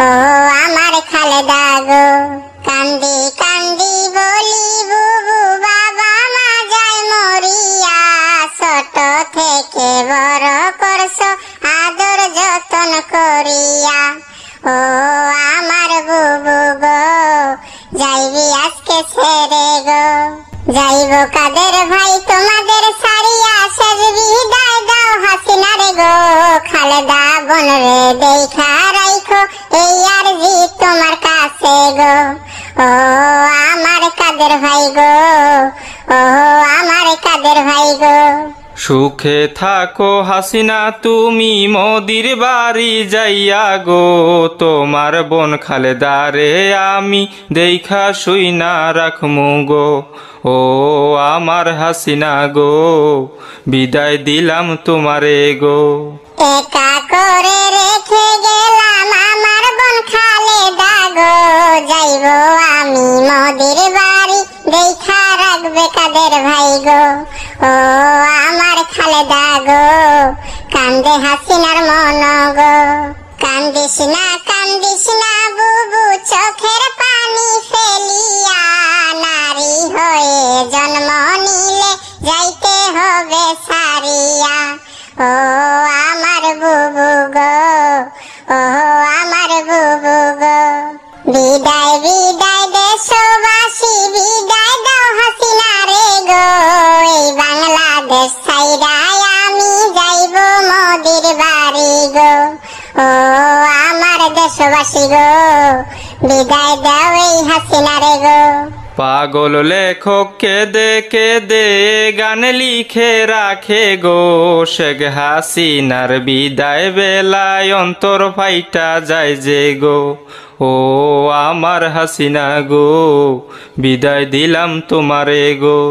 ও আমার খালেদা গো। কান্দি কান্দি বলি বুবু বাবা মা যায় মরিয়া, ছোট থেকে বড় করছো আদর যতন করিয়া। ও আমার বুবু গো, যাইবি আজকে ছেড়ে গো। যাইব কাদের ভাই তোমাদের সারিয়া, শেষ বিদায় দাও হাসিনারে গো। খালেদা বোন রে দেখা রাইখো, এই আরজি তোমার কাছে গো। ও আমার কাদের ভাই গো, ও আমার কাদের ভাই গো। সুখে থাকো হাসিনা তুমি মোদির বাড়ি যাইয়া গো, তোমার বোন খালেদারে আমি দেখা শুইনা রাখমু গো। ও আমার হাসিনা গো, বিদায় দিলাম তোমারে গো। একা করে রেখে গেলাম আমার বোন খালেদা গো, যাইব আমি মোদির বাড়ি দেখা রাখবে কাদের ভাই গো। ও আমার খালেদা গো, কান্দে হাসিনার মন গো। কান্দিস না বুবু চোখের পানি ফেলিয়া, নারী হয়ে জন্ম নিলে যাইতে হবে সারিয়া। ও আমার বুবু গো, ও আমার বুবু গো। বিদায় বিদায় দেশবাসী, বিদায় দাও হাসিনা রে গো। এই বাংলাদেশ ছাইড়াই আমি যাইব মোদির বাড়ি গো। ও আমার দেশবাসী গো, বিদায় দাও এই হাসিনা রে গো। পাগল লেখক কেদে কেদে গান লিখে রাখে গো, শেখ হাসিনার বিদায় বেলায় অন্তর ফাইটা যায় যে গো। ও আমার হাসিনা গো, বিদায় দিলাম তোমারে গো।